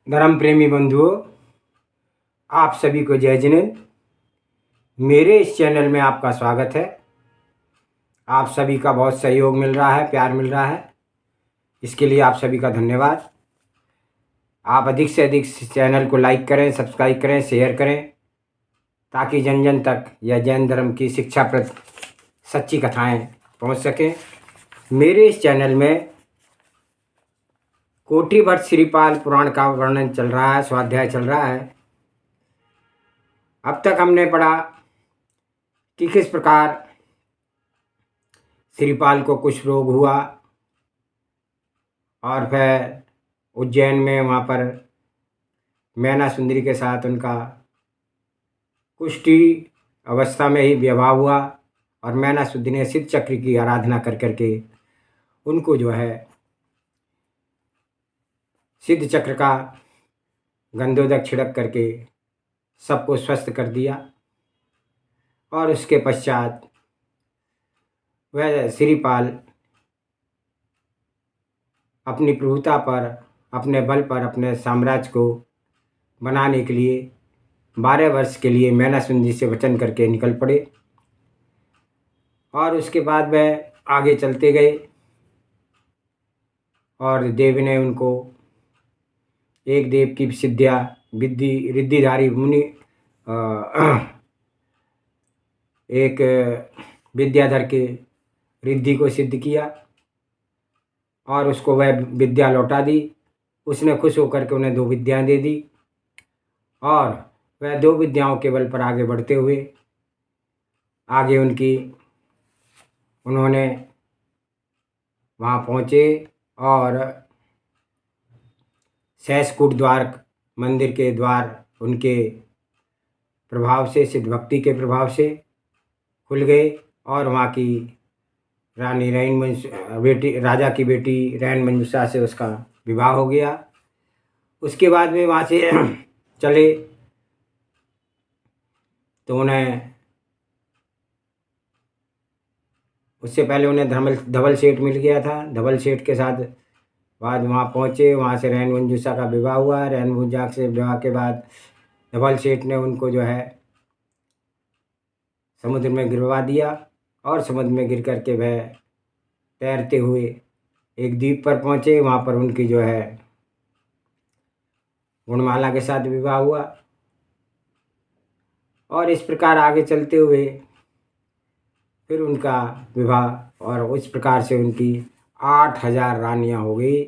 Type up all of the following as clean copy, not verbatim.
धर्म प्रेमी बंधुओं, आप सभी को जय जिनेंद्र। मेरे इस चैनल में आपका स्वागत है। आप सभी का बहुत सहयोग मिल रहा है, प्यार मिल रहा है, इसके लिए आप सभी का धन्यवाद। आप अधिक से अधिक इस चैनल को लाइक करें, सब्सक्राइब करें, शेयर करें, ताकि जन जन तक यह जैन धर्म की शिक्षाप्रद सच्ची कथाएं पहुंच सकें। मेरे इस चैनल में कोटिभट्ट श्रीपाल पुराण का वर्णन चल रहा है, स्वाध्याय चल रहा है। अब तक हमने पढ़ा कि किस प्रकार श्रीपाल को कुछ रोग हुआ और फिर उज्जैन में वहाँ पर मैना सुंदरी के साथ उनका कुष्ठी अवस्था में ही विवाह हुआ और मैना सुंदरी ने सिद्ध चक्र की आराधना कर करके उनको जो है सिद्ध चक्र का गंधोदक छिड़क करके सबको स्वस्थ कर दिया। और उसके पश्चात वह श्रीपाल अपनी प्रभुता पर, अपने बल पर, अपने साम्राज्य को बनाने के लिए 12 वर्ष के लिए मैना सुंदरी से वचन करके निकल पड़े। और उसके बाद वह आगे चलते गए और देव ने उनको एक देव की सिद्धिया रिद्धिधारी मुनि एक विद्याधर के रिद्धि को सिद्ध किया और उसको वह विद्या लौटा दी। उसने खुश होकर के उन्हें 2 विद्याएं दे दी और वह 2 विद्याओं के बल पर आगे बढ़ते हुए आगे उन्होंने वहाँ पहुँचे और सहस्कूट द्वार मंदिर के द्वार उनके प्रभाव से, सिद्ध भक्ति के प्रभाव से खुल गए और वहाँ की रानी राजा की बेटी रैन मंजूषा से उसका विवाह हो गया। उसके बाद में वहाँ से चले तो उससे पहले उन्हें धवल सेठ मिल गया था। धवल सेठ के साथ बाद वहाँ पहुँचे, वहाँ से रैन मंजूषा का विवाह हुआ। रैन मंजूषा से विवाह के बाद धवल सेठ ने उनको जो है समुद्र में गिरवा दिया और समुद्र में गिर करके वह तैरते हुए एक द्वीप पर पहुँचे। वहाँ पर उनकी जो है गुणमाला के साथ विवाह हुआ। और इस प्रकार आगे चलते हुए फिर उनका विवाह और उस प्रकार से उनकी 8000 रानियाँ हो गई।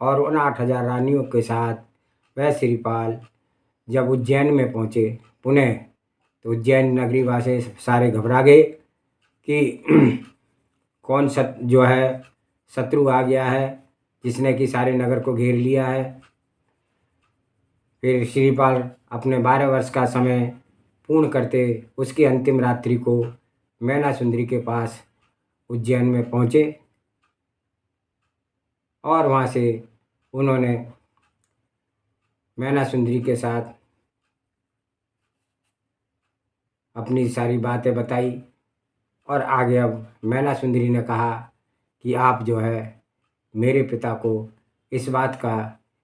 और उन 8000 रानियों के साथ वह श्रीपाल जब उज्जैन में पहुँचे पुनः, तो उज्जैन नगरी वासी सारे घबरा गए कि कौन जो है शत्रु आ गया है जिसने कि सारे नगर को घेर लिया है। फिर श्रीपाल अपने 12 वर्ष का समय पूर्ण करते उसकी अंतिम रात्रि को मैना सुंदरी के पास उज्जैन में पहुँचे और वहाँ से उन्होंने मैना सुंदरी के साथ अपनी सारी बातें बताई। और आगे अब मैना सुंदरी ने कहा कि आप जो है मेरे पिता को इस बात का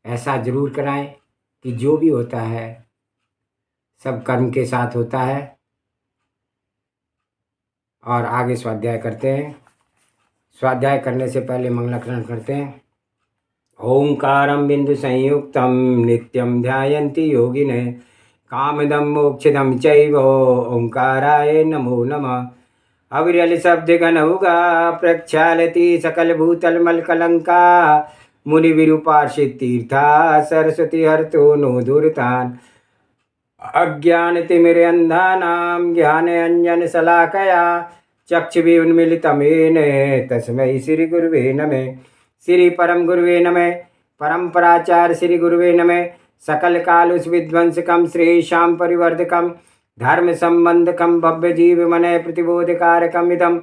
एहसास ज़रूर कराएं कि जो भी होता है सब कर्म के साथ होता है। और आगे स्वाध्याय करते हैं। स्वाध्याय करने से पहले मंगलाचरण करते हैं। ओंकारं बिंदु संयुक्तं नित्यं ध्यायन्ति योगिनः कामदं मोक्षदं चैव ओंकाराय नमो नमः। अविरल शब्द गनौगा प्रक्षालति सकल भूतल मल कलंका मुनि विरूपार्षित तीर्था सरस्वती हरतो नो दुर्तान अज्ञान तिमिर अंधानां ज्ञान अंजन शलाकया चक्षुषि उन्मीलितमेन तस्मै श्री गुरुवे नमः। श्री परम गुरुवे नमः। परंपराचार्य श्री गुरुवे नमः। सकल कालुष विध्वंसकम श्रेषां परिवर्धकम धर्म संबंधकम भव्य जीव मन प्रतिबोधकारकम इदम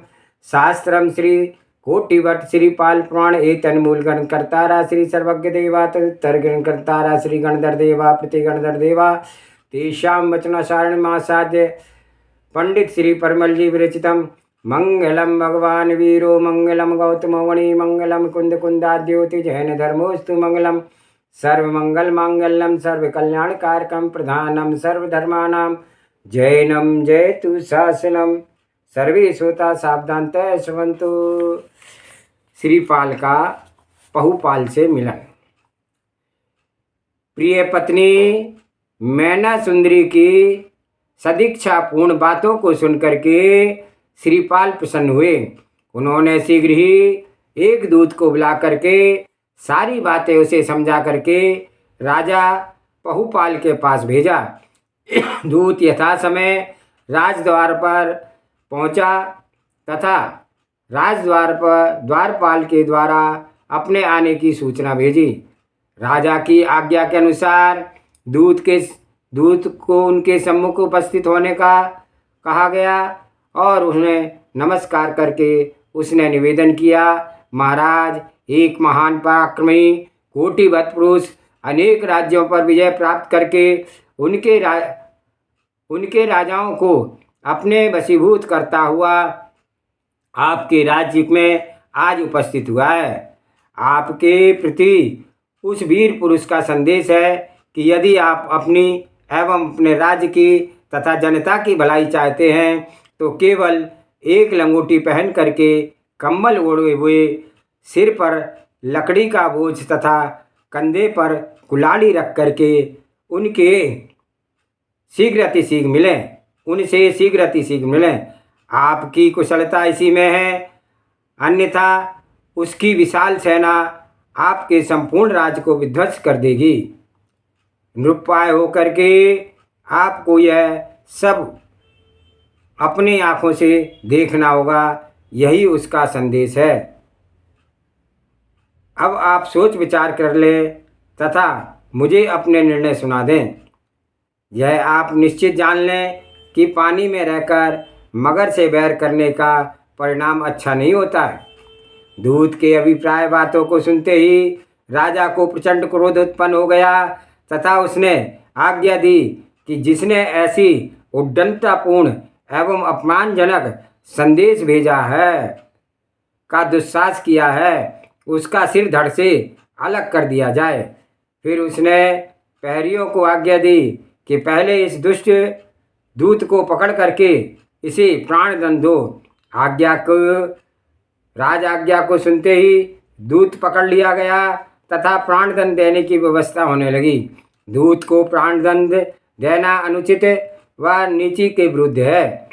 शास्त्रम श्री कोटिभट्ट श्रीपाल पुराण एतन्मूल गण कर्तारा श्री सर्वज्ञ देवा तर्गण कर्तारा श्री गणधर देवा प्रतिगणधर देवा तेषां वचनासारणमासाद्य पंडित श्री परमल जी विरचितम मंगलम भगवान वीरो मंगलम गौतम मणि मंगलम कुंद कुंदाद्योति जैन धर्मोस्तु मंगलम सर्वमंगल मांगल्यम सर्वकल्याणकारकम प्रधानम सर्वधर्मानां जैनम जयतु शासनम। सर्वे श्रोता सावधानतः श्रवन्तु। श्रीपाल का पहुपाल से मिलन। प्रिय पत्नी मैना सुंदरी की सदीक्षापूर्ण बातों को सुनकर के श्रीपाल प्रसन्न हुए। उन्होंने शीघ्र ही एक दूत को बुला करके सारी बातें उसे समझा करके राजा पहुपाल के पास भेजा। दूत यथा समय राजद्वार पर पहुंचा तथा राजद्वार पर द्वारपाल के द्वारा अपने आने की सूचना भेजी। राजा की आज्ञा के अनुसार दूत को उनके सम्मुख उपस्थित होने का कहा गया और उन्हें नमस्कार करके उसने निवेदन किया, महाराज, एक महान पराक्रमी कोटिवत पुरुष अनेक राज्यों पर विजय प्राप्त करके उनके राजाओं को अपने वशीभूत करता हुआ आपके राज्य में आज उपस्थित हुआ है। आपके प्रति उस वीर पुरुष का संदेश है कि यदि आप अपनी एवं अपने राज्य की तथा जनता की भलाई चाहते हैं तो केवल एक लंगोटी पहन करके कम्बल ओढ़े हुए, सिर पर लकड़ी का बोझ तथा कंधे पर कुल्हाड़ी रख करके उनसे शीघ्र अतिशीघ्र मिलें। आपकी कुशलता इसी में है, अन्यथा उसकी विशाल सेना आपके संपूर्ण राज्य को विध्वंस कर देगी। निरुपाय होकर के आपको यह सब अपनी आँखों से देखना होगा, यही उसका संदेश है। अब आप सोच विचार कर लें तथा मुझे अपने निर्णय सुना दें। यह आप निश्चित जान लें कि पानी में रहकर मगर से बैर करने का परिणाम अच्छा नहीं होता है। दूत के अभिप्राय बातों को सुनते ही राजा को प्रचंड क्रोध उत्पन्न हो गया तथा उसने आज्ञा दी कि जिसने ऐसी उद्दंडतापूर्ण एवं अपमानजनक संदेश भेजा है का दुस्साहस किया है, उसका सिर धड़ से अलग कर दिया जाए। फिर उसने प्रहरियों को आज्ञा दी कि पहले इस दुष्ट दूत को पकड़ करके इसे प्राणदंड दो। राज आज्ञा को सुनते ही दूत पकड़ लिया गया तथा प्राणदंड देने की व्यवस्था होने लगी। दूत को प्राणदंड देना अनुचित व नीति के विरुद्ध है।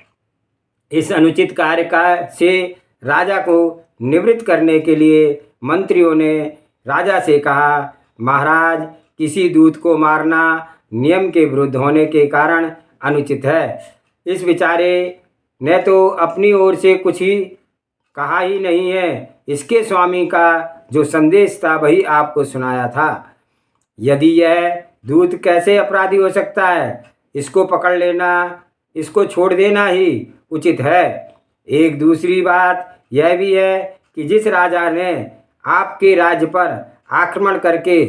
इस अनुचित कार्य से राजा को निवृत्त करने के लिए मंत्रियों ने राजा से कहा, महाराज, किसी दूत को मारना नियम के विरुद्ध होने के कारण अनुचित है। इस बेचारे ने तो अपनी ओर से कुछ ही कहा ही नहीं है, इसके स्वामी का जो संदेश था वही आपको सुनाया था। यदि यह दूत कैसे अपराधी हो सकता है, इसको पकड़ लेना, इसको छोड़ देना ही उचित है। एक दूसरी बात यह भी है कि जिस राजा ने आपके राज्य पर आक्रमण करके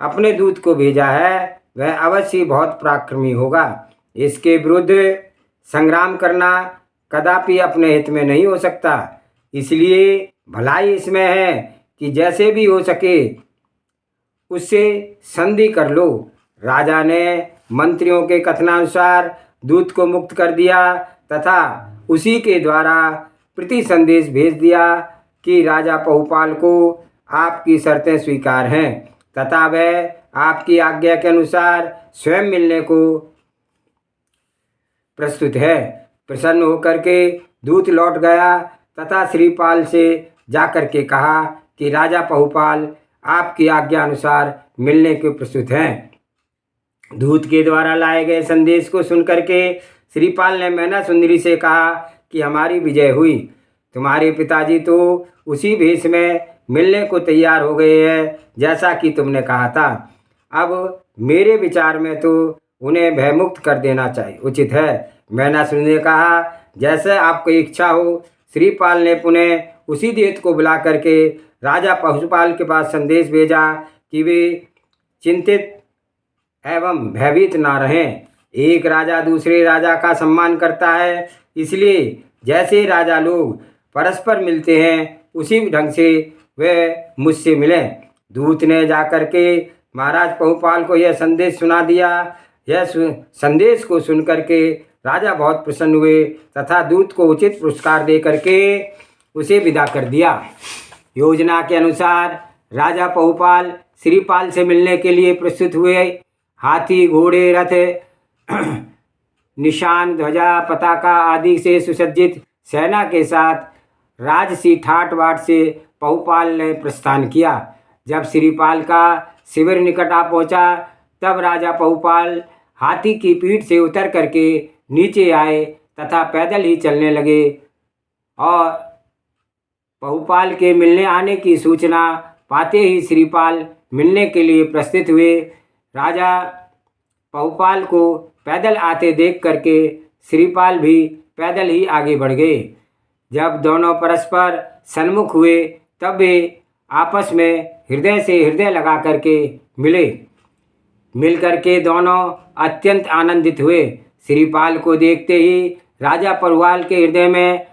अपने दूत को भेजा है वह अवश्य बहुत पराक्रमी होगा। इसके विरुद्ध संग्राम करना कदापि अपने हित में नहीं हो सकता। इसलिए भलाई इसमें है कि जैसे भी हो सके उससे संधि कर लो। राजा ने मंत्रियों के कथनानुसार दूत को मुक्त कर दिया तथा उसी के द्वारा प्रति संदेश भेज दिया कि राजा पहुपाल को आपकी शर्तें स्वीकार हैं तथा वह आपकी आज्ञा के अनुसार स्वयं मिलने को प्रस्तुत है। प्रसन्न होकर के दूत लौट गया तथा श्रीपाल से जाकर के कहा कि राजा पहुपाल आपकी आज्ञा अनुसार मिलने के प्रस्तुत हैं। दूत के द्वारा लाए गए संदेश को सुनकर के श्रीपाल ने मैना सुंदरी से कहा कि हमारी विजय हुई। तुम्हारे पिताजी तो उसी भेष में मिलने को तैयार हो गए हैं जैसा कि तुमने कहा था। अब मेरे विचार में तो उन्हें भयमुक्त कर देना चाहिए, उचित है। मैना सुंदरी ने कहा, जैसे आपकी इच्छा हो। श्रीपाल ने पुनः उसी दूत को बुला करके राजा पहुपाल के पास संदेश भेजा कि वे चिंतित एवं भयभीत ना रहें। एक राजा दूसरे राजा का सम्मान करता है, इसलिए जैसे राजा लोग परस्पर मिलते हैं उसी ढंग से वे मुझसे मिलें। दूत ने जाकर के महाराज पहुपाल को यह संदेश सुना दिया। यह संदेश को सुनकर के राजा बहुत प्रसन्न हुए तथा दूत को उचित पुरस्कार दे करके उसे विदा कर दिया। योजना के अनुसार राजा पहुपाल श्रीपाल से मिलने के लिए प्रस्तुत हुए। हाथी, घोड़े, रथ, निशान, ध्वजा, पताका आदि से सुसज्जित सेना के साथ राजसी ठाट बाट से पहुपाल ने प्रस्थान किया। जब श्रीपाल का शिविर निकट आ पहुँचा तब राजा पहुपाल हाथी की पीठ से उतर करके नीचे आए तथा पैदल ही चलने लगे और पहुपाल के मिलने आने की सूचना पाते ही श्रीपाल मिलने के लिए प्रस्थित हुए। राजा पहुपाल को पैदल आते देख करके श्रीपाल भी पैदल ही आगे बढ़ गए। जब दोनों परस्पर सन्मुख हुए तब वे आपस में हृदय से हृदय लगा करके मिले। मिल करके दोनों अत्यंत आनंदित हुए। श्रीपाल को देखते ही राजा पहुपाल के हृदय में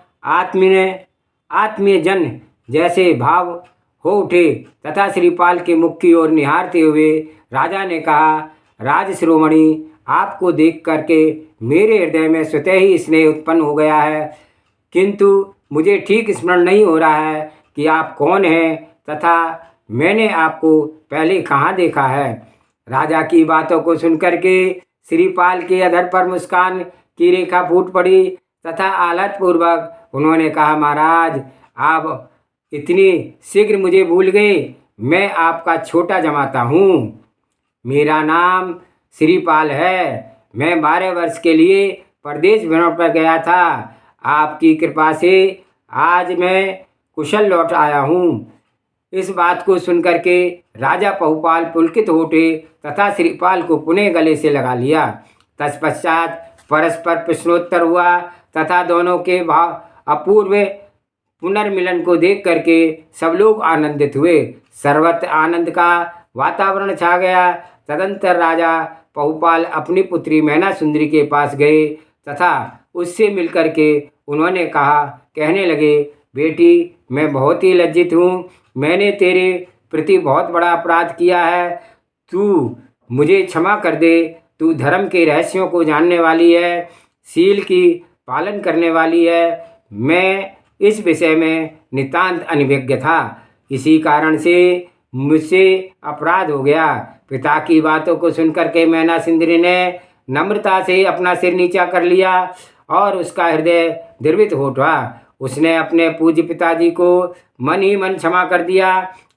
आत्मीय जन जैसे भाव हो उठे तथा श्रीपाल के मुख की ओर निहारते हुए राजा ने कहा, राज शिरोमणि, आपको देख करके मेरे हृदय में स्वतः ही स्नेह उत्पन्न हो गया है, किंतु मुझे ठीक स्मरण नहीं हो रहा है कि आप कौन हैं तथा मैंने आपको पहले कहाँ देखा है। राजा की बातों को सुनकर के श्रीपाल के अधर पर मुस्कान की रेखा फूट पड़ी तथा आह्लादपूर्वक उन्होंने कहा, महाराज, आप इतनी शीघ्र मुझे भूल गए। मैं आपका छोटा जमाता हूँ। मेरा नाम श्रीपाल है। मैं 12 वर्ष के लिए प्रदेश भ्रमण पर गया था। आपकी कृपा से आज मैं कुशल लौट आया हूँ। इस बात को सुनकर के राजा पहुपाल पुलकित हो उठे तथा श्रीपाल को पुनः गले से लगा लिया। तत्पश्चात परस्पर प्रश्नोत्तर हुआ तथा दोनों के अपूर्व पुनर्मिलन को देख करके सब लोग आनंदित हुए। सर्वत्र आनंद का वातावरण छा गया। तदंतर राजा पहुपाल अपनी पुत्री मैना सुंदरी के पास गए तथा उससे मिलकर के उन्होंने कहने लगे, बेटी, मैं बहुत ही लज्जित हूँ। मैंने तेरे प्रति बहुत बड़ा अपराध किया है। तू मुझे क्षमा कर दे। तू धर्म के रहस्यों को जानने वाली है, शील की पालन करने वाली है। मैं इस विषय में नितांत अनभिज्ञ था। इसी कारण से मुझसे अपराध हो गया। पिता की बातों को सुनकर के मैना सुंदरी ने नम्रता से अपना सिर नीचा कर लिया और उसका हृदय द्रवित हो उठा। उसने अपने पूज्य पिताजी को मन ही मन क्षमा कर दिया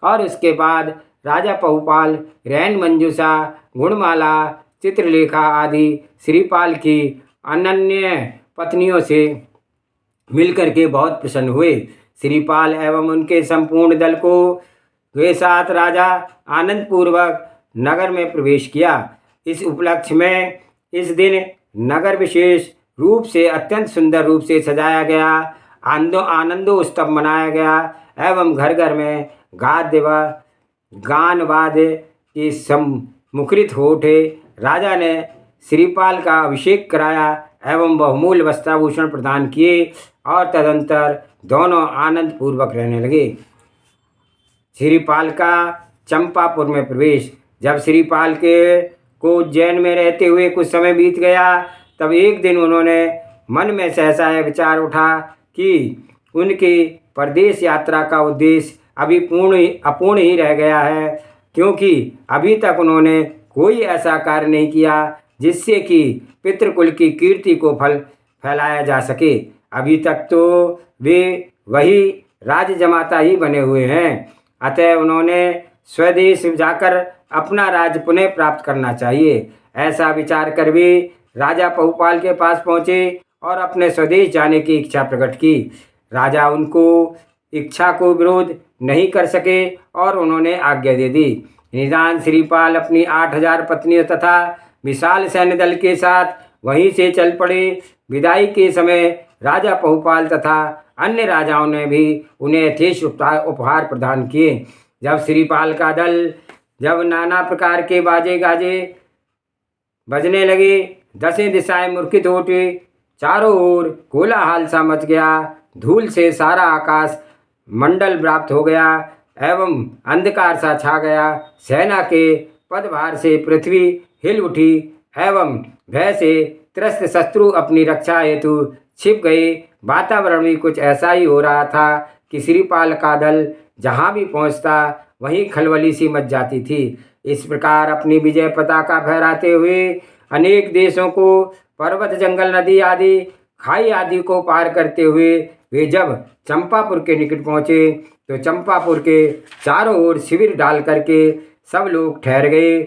और उसके बाद राजा पहुपाल रैन मंजूषा, गुणमाला, चित्रलेखा आदि श्रीपाल की अनन्य पत्नियों से मिलकर के बहुत प्रसन्न हुए। श्रीपाल एवं उनके संपूर्ण दल को वे साथ राजा आनंद पूर्वक नगर में प्रवेश किया। इस उपलक्ष्य में इस दिन नगर विशेष रूप से अत्यंत सुंदर रूप से सजाया गया। आनंदोत्सव मनाया गया एवं घर घर में गान वाद्य की मुखरित हो उठे। राजा ने श्रीपाल का अभिषेक कराया एवं बहुमूल्य वस्त्राभूषण प्रदान किए और तदंतर दोनों आनंद पूर्वक रहने लगे। श्रीपाल का चंपापुर में प्रवेश। जब श्रीपाल को उज्जैन में रहते हुए कुछ समय बीत गया तब एक दिन उन्होंने मन में सहसा यह विचार उठा कि उनकी प्रदेश यात्रा का उद्देश्य अभी अपूर्ण ही रह गया है, क्योंकि अभी तक उन्होंने कोई ऐसा कार्य नहीं किया जिससे कि पितृकुल की कीर्ति को फैलाया जा सके। अभी तक तो वे वही राजजमाता ही बने हुए हैं। अतः उन्होंने स्वदेश जाकर अपना राज्य पुनः प्राप्त करना चाहिए। ऐसा विचार कर वे राजा पहुपाल के पास पहुँचे और अपने स्वदेश जाने की इच्छा प्रकट की। राजा उनको इच्छा को विरोध नहीं कर सके और उन्होंने आज्ञा दे दी। निदान श्रीपाल अपनी 8000 पत्नियों तथा विशाल सैन्य दल के साथ वहीं से चल पड़े। विदाई के समय राजा पहुपाल तथा अन्य राजाओं ने भी उन्हें यथेष्ट उपहार प्रदान किए। जब श्रीपाल का दल नाना प्रकार के बाजे गाजे बजने लगे, 10 दिशाएं मुर्खित हो उठी, चारों ओर कोलाहल सा मच गया, धूल से सारा आकाश मंडल व्याप्त हो गया। एवं अंधकार सा छा गया। सेना के पदभार से पृथ्वी हिल उठी एवं भय से त्रस्त शत्रु अपनी रक्षा हेतु छिप गए। वातावरण भी कुछ ऐसा ही हो रहा था कि श्रीपाल का दल जहाँ भी पहुँचता वहीं खलबली सी मच जाती थी। इस प्रकार अपनी विजय पताका फहराते हुए अनेक देशों को, पर्वत, जंगल, नदी आदि, खाई आदि को पार करते हुए वे जब चंपापुर के निकट पहुँचे तो चंपापुर के चारों ओर शिविर डाल करके सब लोग ठहर गए।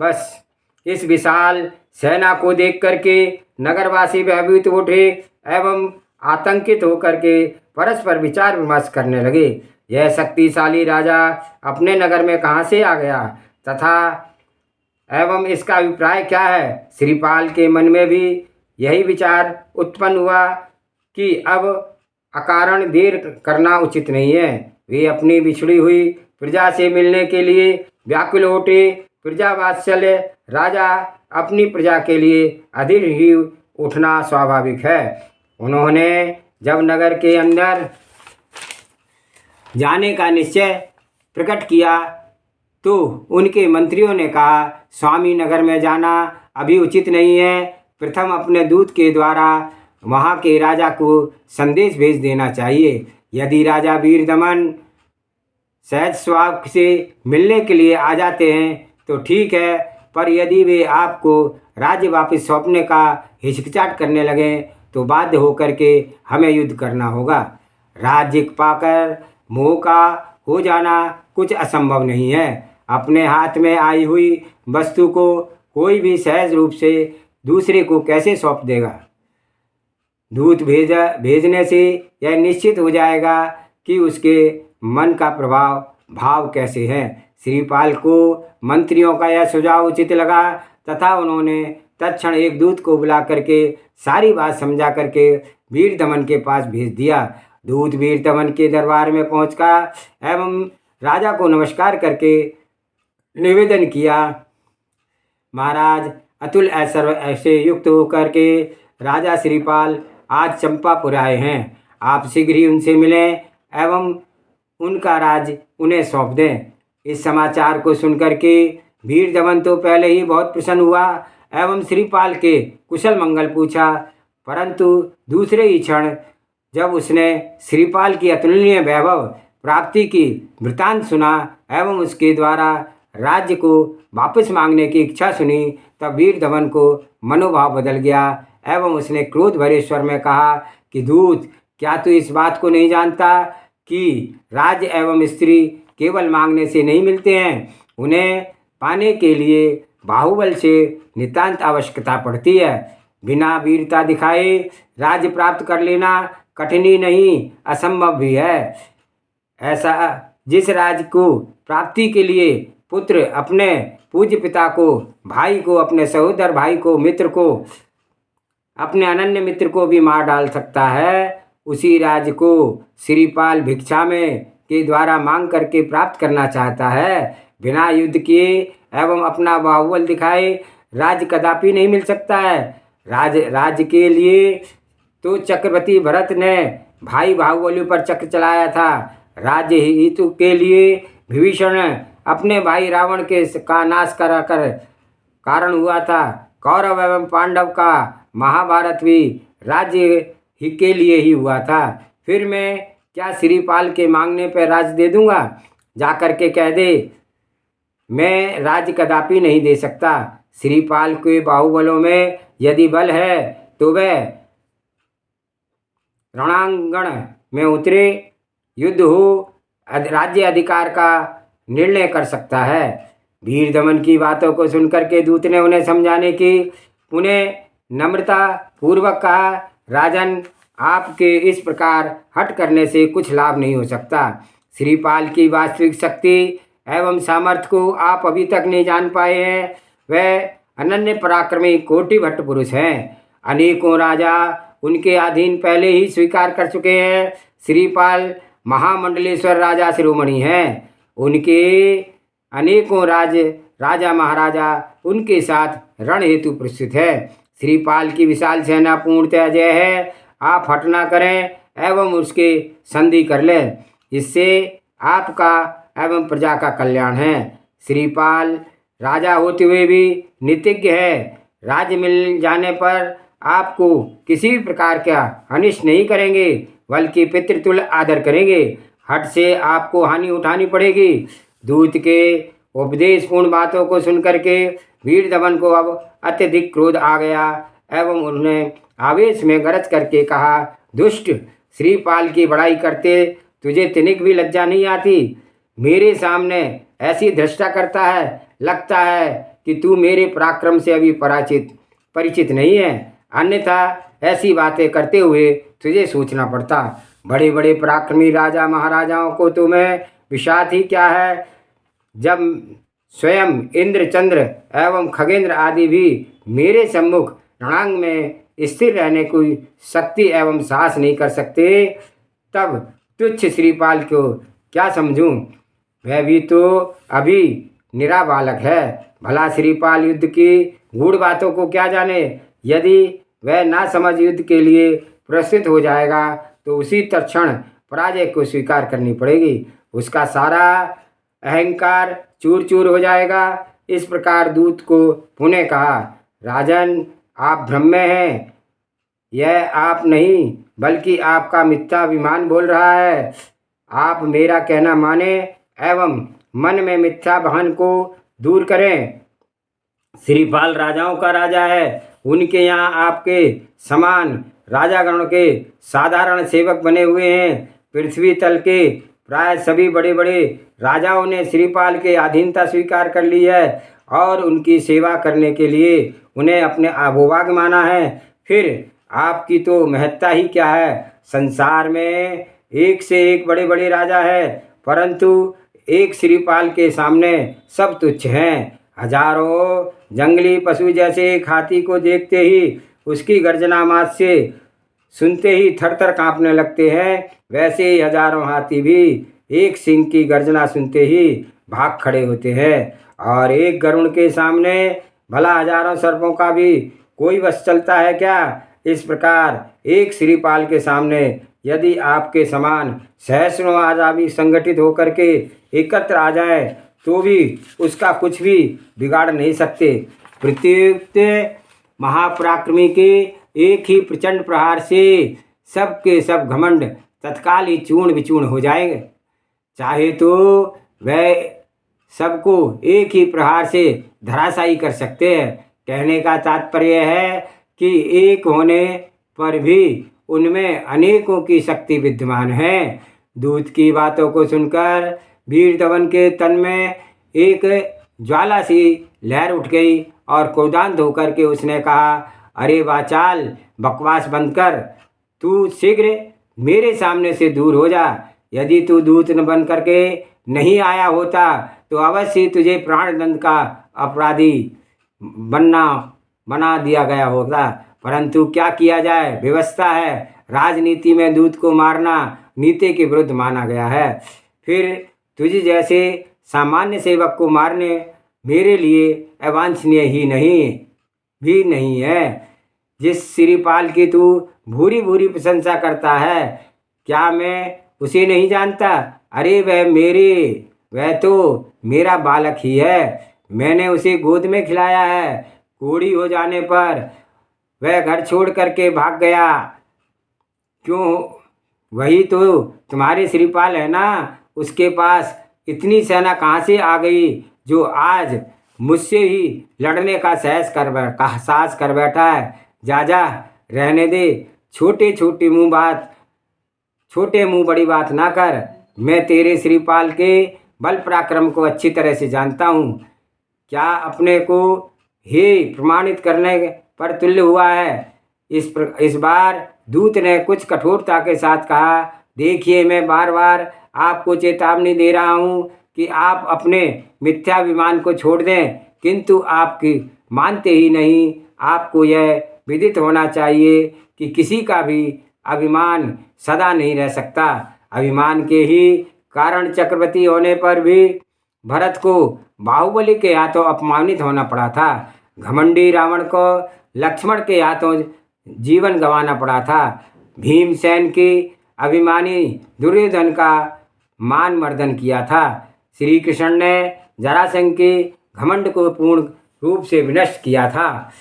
बस इस विशाल सेना को देख करके नगरवासी भयभीत उठे एवं आतंकित होकर के परस्पर विचार विमर्श करने लगे। यह शक्तिशाली राजा अपने नगर में कहाँ से आ गया तथा एवं इसका अभिप्राय क्या है। श्रीपाल के मन में भी यही विचार उत्पन्न हुआ कि अब अकारण देर करना उचित नहीं है। वे अपनी बिछड़ी हुई प्रजा से मिलने के लिए व्याकुल उठे। प्रजा वात्सल्य राजा अपनी प्रजा के लिए अधीर ही उठना स्वाभाविक है। उन्होंने जब नगर के अंदर जाने का निश्चय प्रकट किया तो उनके मंत्रियों ने कहा, स्वामी, नगर में जाना अभी उचित नहीं है। प्रथम अपने दूत के द्वारा वहाँ के राजा को संदेश भेज देना चाहिए। यदि राजा वीरदमन सहज स्वभाव से मिलने के लिए आ जाते हैं तो ठीक है, पर यदि वे आपको राज्य वापस सौंपने का हिचकिचाहट करने लगें तो बाध्य होकर के हमें युद्ध करना होगा। राज्य पाकर मोह का हो जाना कुछ असंभव नहीं है। अपने हाथ में आई हुई वस्तु को कोई भी सहज रूप से दूसरे को कैसे सौंप देगा। दूत भेजने से यह निश्चित हो जाएगा कि उसके मन का भाव कैसे है। श्रीपाल को मंत्रियों का यह सुझाव उचित लगा तथा उन्होंने तत्क्षण एक दूत को बुला करके सारी बात समझा करके वीरदमन के पास भेज दिया। दूत वीरदमन के दरबार में पहुंचकर एवं राजा को नमस्कार करके निवेदन किया, महाराज, अतुल ऐश्वर्य से युक्त होकर के राजा श्रीपाल आज चंपापुर आए हैं। आप शीघ्र ही उनसे मिलें एवं उनका राज उन्हें सौंप दें। इस समाचार को सुनकर के वीरदमन तो पहले ही बहुत प्रसन्न हुआ एवं श्रीपाल के कुशल मंगल पूछा, परंतु दूसरे ही क्षण जब उसने श्रीपाल की अतुलनीय वैभव प्राप्ति की वृतांत सुना एवं उसके द्वारा राज्य को वापस मांगने की इच्छा सुनी, तब वीरदमन को मनोभाव बदल गया एवं उसने क्रोध भरे स्वर में कहा कि दूत, क्या तू इस बात को नहीं जानता कि राज्य एवं स्त्री केवल मांगने से नहीं मिलते हैं, उन्हें पाने के लिए बाहुबल से नितांत आवश्यकता पड़ती है। बिना वीरता दिखाए राज्य प्राप्त कर लेना कठिन ही नहीं असंभव भी है। ऐसा जिस राज्य को प्राप्ति के लिए पुत्र अपने पूज्य पिता को, भाई को, अपने सहोदर भाई को, मित्र को, अपने अनन्य मित्र को भी मार डाल सकता है, उसी राज्य को श्रीपाल भिक्षा में के द्वारा मांग करके प्राप्त करना चाहता है। बिना युद्ध किए एवं अपना बाहुबल दिखाए राज्य कदापि नहीं मिल सकता है। राज्य के लिए तो चक्रवर्ती भरत ने भाई बाहुबली पर चक्र चलाया था। राज्य हेतु के लिए विभीषण अपने भाई रावण का नाश कराकर कारण हुआ था। कौरव एवं पांडव का महाभारत भी राज्य ही के लिए ही हुआ था। फिर मैं क्या श्रीपाल के मांगने पर राज्य दे दूंगा? जाकर के कह दे, मैं राज्य कदापि नहीं दे सकता। श्रीपाल के बाहुबलों में यदि बल है तो वह रणांगण में उतरे, युद्ध हो, राज्य अधिकार का निर्णय कर सकता है। वीरदमन की बातों को सुनकर के दूत ने उन्हें समझाने की उन्हें नम्रता पूर्वक कहा, राजन, आपके इस प्रकार हट करने से कुछ लाभ नहीं हो सकता। श्रीपाल की वास्तविक शक्ति एवं सामर्थ्य को आप अभी तक नहीं जान पाए हैं। वह अनन्य पराक्रमी कोटिभट्ट पुरुष हैं। अनेकों राजा उनके अधीन पहले ही स्वीकार कर चुके हैं। श्रीपाल महामंडलेश्वर राजा शिरोमणि हैं। उनके अनेकों राजा महाराजा उनके साथ रण हेतु प्रस्तुत है। श्रीपाल की विशाल सेना पूर्णतः जय है। आप हट ना करें एवं उसके संधि कर लें। इससे आपका एवं प्रजा का कल्याण है। श्रीपाल राजा होते हुए भी नीतिज्ञ है। राज्य मिल जाने पर आपको किसी भी प्रकार का अनिष्ट नहीं करेंगे, बल्कि पितृतुल्य आदर करेंगे। हट से आपको हानि उठानी पड़ेगी। दूत के उपदेशपूर्ण बातों को सुनकर के वीर दमन को अब अत्यधिक क्रोध आ गया एवं उन्होंने आवेश में गरज करके कहा, दुष्ट, श्रीपाल की बड़ाई करते तुझे तनिक भी लज्जा नहीं आती? मेरे सामने ऐसी धृष्टा करता है, लगता है कि तू मेरे पराक्रम से अभी परिचित नहीं है, अन्यथा ऐसी बातें करते हुए तुझे सोचना पड़ता। बड़े बड़े पराक्रमी राजा महाराजाओं को तो मैं विषाद ही क्या है, जब स्वयं इंद्र, चंद्र एवं खगेंद्र आदि भी मेरे सम्मुख रणांग में स्थिर रहने की शक्ति एवं साहस नहीं कर सकते, तब तुच्छ श्रीपाल को क्या समझूं? वह भी तो अभी निरा बालक है। भला श्रीपाल युद्ध की गूढ़ बातों को क्या जाने? यदि वह ना समझ युद्ध के लिए प्रस्तुत हो जाएगा तो उसी तत्क्षण पराजय को स्वीकार करनी पड़ेगी। उसका सारा अहंकार चूर चूर हो जाएगा। इस प्रकार दूत को पुनः कहा, राजन, आप भ्रम में हैं। यह आप नहीं बल्कि आपका मिथ्याभिमान बोल रहा है। आप मेरा कहना माने एवं मन में मिथ्या भान को दूर करें। श्रीपाल राजाओं का राजा है। उनके यहाँ आपके समान राजागण के साधारण सेवक बने हुए हैं। पृथ्वी तल के प्राय सभी बड़े बड़े राजाओं ने श्रीपाल के अधीनता स्वीकार कर ली है और उनकी सेवा करने के लिए उन्हें अपने भूभाग माना है। फिर आपकी तो महत्ता ही क्या है? संसार में एक से एक बड़े बड़े राजा है, परंतु एक श्रीपाल के सामने सब तुच्छ हैं। हजारों जंगली पशु जैसे एक हाथी को देखते ही उसकी गर्जना मात से सुनते ही थर थर काँपने लगते हैं, वैसे ही हजारों हाथी भी एक सिंह की गर्जना सुनते ही भाग खड़े होते हैं। और एक गरुड़ के सामने भला हजारों सर्पों का भी कोई बस चलता है क्या? इस प्रकार एक श्रीपाल के सामने यदि आपके समान सहस्रों राजा भी संगठित होकर के एकत्र आ जाए तो भी उसका कुछ भी बिगाड़ नहीं सकते। प्रत्युक्त महापराक्रमी के एक ही प्रचंड प्रहार से सब के सब घमंड तत्काल ही चूर्ण विचूर्ण हो जाएंगे। चाहे तो वह सबको एक ही प्रहार से धराशायी कर सकते हैं। कहने का तात्पर्य है कि एक होने पर भी उनमें अनेकों की शक्ति विद्यमान है। दूत की बातों को सुनकर वीर दमन के तन में एक ज्वाला सी लहर उठ गई और क्रोधान्ध होकर के उसने कहा, अरे वाचाल, बकवास बंद कर। तू शीघ्र मेरे सामने से दूर हो जा। यदि तू दूत न बन करके नहीं आया होता तो अवश्य तुझे प्राणदंड का अपराधी बना दिया गया होता, परंतु क्या किया जाए, व्यवस्था है। राजनीति में दूत को मारना नीति के विरुद्ध माना गया है। फिर तुझे जैसे सामान्य सेवक को मारने मेरे लिए अवांछनीय ही नहीं है। जिस श्रीपाल की तू भूरी भूरी प्रशंसा करता है, क्या मैं उसे नहीं जानता? अरे वह तो मेरा बालक ही है। मैंने उसे गोद में खिलाया है। कोढ़ी हो जाने पर वह घर छोड़ करके भाग गया। क्यों? वही तो तुम्हारे श्रीपाल है ना। उसके पास इतनी सेना कहाँ से आ गई जो आज मुझसे ही लड़ने का साहस कर बैठा है। जा रहने दे। छोटे मुंह बड़ी बात ना कर। मैं तेरे श्रीपाल के बल पराक्रम को अच्छी तरह से जानता हूँ। क्या अपने को ही प्रमाणित करने पर तुल्य हुआ है? इस बार दूत ने कुछ कठोरता के साथ कहा, देखिए, मैं बार बार आपको चेतावनी दे रहा हूँ कि आप अपने मिथ्याभिमान को छोड़ दें, किंतु आपकी मानते ही नहीं। आपको यह विदित होना चाहिए कि किसी का भी अभिमान सदा नहीं रह सकता। अभिमान के ही कारण चक्रवर्ती होने पर भी भरत को बाहुबली के हाथों अपमानित होना पड़ा था। घमंडी रावण को लक्ष्मण के हाथों जीवन गंवाना पड़ा था। भीमसेन की अभिमानी दुर्योधन का मान मर्दन किया था। श्री कृष्ण ने जरासंध के घमंड को पूर्ण रूप से विनष्ट किया था।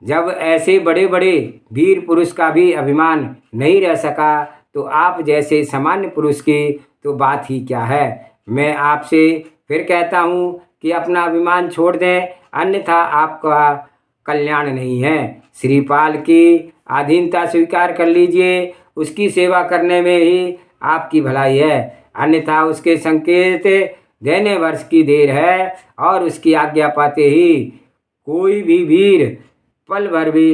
जब ऐसे बड़े बड़े वीर पुरुष का भी अभिमान नहीं रह सका तो आप जैसे सामान्य पुरुष की तो बात ही क्या है। मैं आपसे फिर कहता हूँ कि अपना अभिमान छोड़ दें, अन्यथा आपका कल्याण नहीं है। श्रीपाल की अधीनता स्वीकार कर लीजिए, उसकी सेवा करने में ही आपकी भलाई है, अन्यथा उसके संकेत देने वर्ष की देर है और उसकी आज्ञा पाते ही कोई भी वीर पल भर भी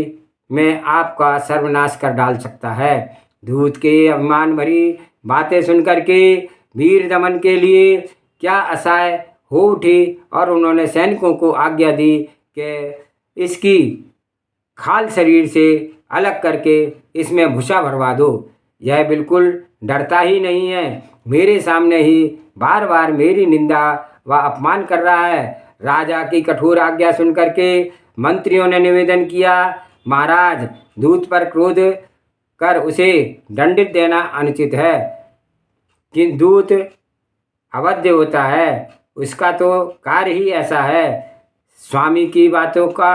में आपका सर्वनाश कर डाल सकता है। दूत के अभिमान भरी बातें सुनकर के वीर दमन के लिए क्या असहाय हो उठी और उन्होंने सैनिकों को आज्ञा दी कि इसकी खाल शरीर से अलग करके इसमें भूसा भरवा दो। यह बिल्कुल डरता ही नहीं है, मेरे सामने ही बार बार मेरी निंदा व अपमान कर रहा है। राजा की कठोर आज्ञा सुनकर के मंत्रियों ने निवेदन किया, महाराज, दूत पर क्रोध कर उसे दंडित देना अनुचित है। कि दूत अवध्य होता है, उसका तो कार्य ही ऐसा है। स्वामी की बातों का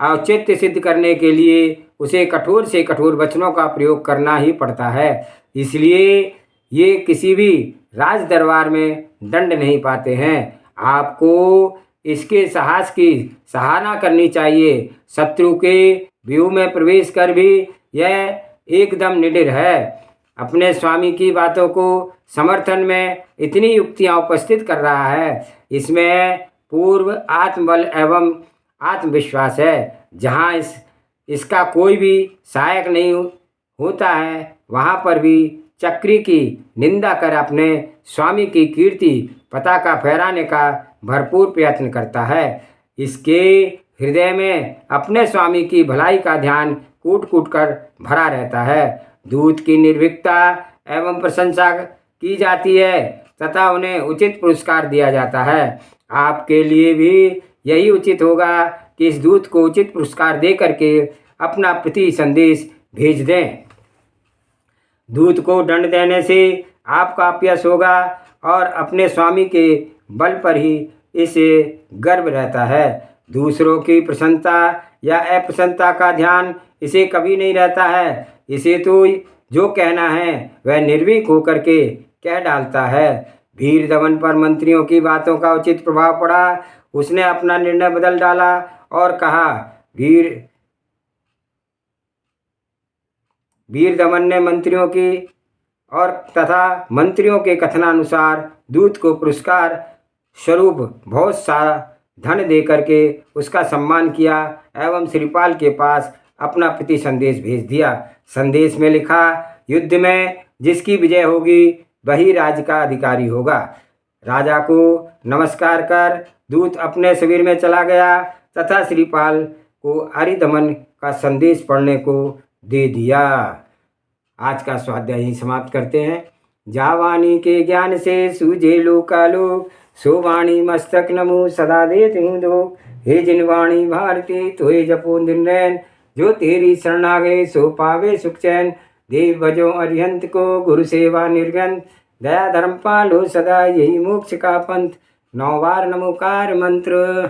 औचित्य सिद्ध करने के लिए उसे कठोर से कठोर वचनों का प्रयोग करना ही पड़ता है। इसलिए ये किसी भी राज दरबार में दंड नहीं पाते हैं। आपको इसके साहस की सराहना करनी चाहिए। शत्रु के व्यूह में प्रवेश कर भी यह एकदम निडर है। अपने स्वामी की बातों को समर्थन में इतनी युक्तियां उपस्थित कर रहा है, इसमें पूर्व आत्मबल एवं आत्मविश्वास है। जहाँ इसका कोई भी सहायक नहीं होता है, वहाँ पर भी चक्री की निंदा कर अपने स्वामी की कीर्ति पताका फहराने का भरपूर प्रयत्न करता है। इसके हृदय में अपने स्वामी की भलाई का ध्यान कूट कूट कर भरा रहता है। दूत की निर्भीकता एवं प्रशंसा की जाती है तथा उन्हें उचित पुरस्कार दिया जाता है। आपके लिए भी यही उचित होगा कि इस दूत को उचित पुरस्कार दे करके अपना प्रति संदेश भेज दें। दूत को दंड देने से आपका अपयश होगा और अपने स्वामी के बल पर ही इसे गर्व रहता है। दूसरों की प्रसन्नता या अप्रसन्नता का ध्यान इसे कभी नहीं रहता है। इसे तो जो कहना है वह निर्भीक होकर के कह डालता है। वीर दमन पर मंत्रियों की बातों का उचित प्रभाव पड़ा। उसने अपना निर्णय बदल डाला और कहा, वीर दमन ने मंत्रियों की और तथा मंत्रियों के कथनानुसार दूत को पुरस्कार स्वरूप बहुत सारा धन दे करके उसका सम्मान किया एवं श्रीपाल के पास अपना प्रति संदेश भेज दिया। संदेश में लिखा, युद्ध में जिसकी विजय होगी वही राज्य का अधिकारी होगा। राजा को नमस्कार कर दूत अपने शिविर में चला गया तथा श्रीपाल को अरिदमन का संदेश पढ़ने को दे दिया। आज का स्वाध्याय ही समाप्त करते हैं। जावानी के ज्ञान से सूझे लोकालोक, सो वाणी मस्तक नमो सदा देत हूँ दो। हे जिन वाणी भारती तोय जपो निर्णय, जो तेरी शरण आ गए सो पावे सुख चैन। देव भजो अरिहंत को गुरु सेवा निर्गंत, दया धर्म पालो सदा यही मोक्ष का पंथ। 9 बार नमोकार मंत्र।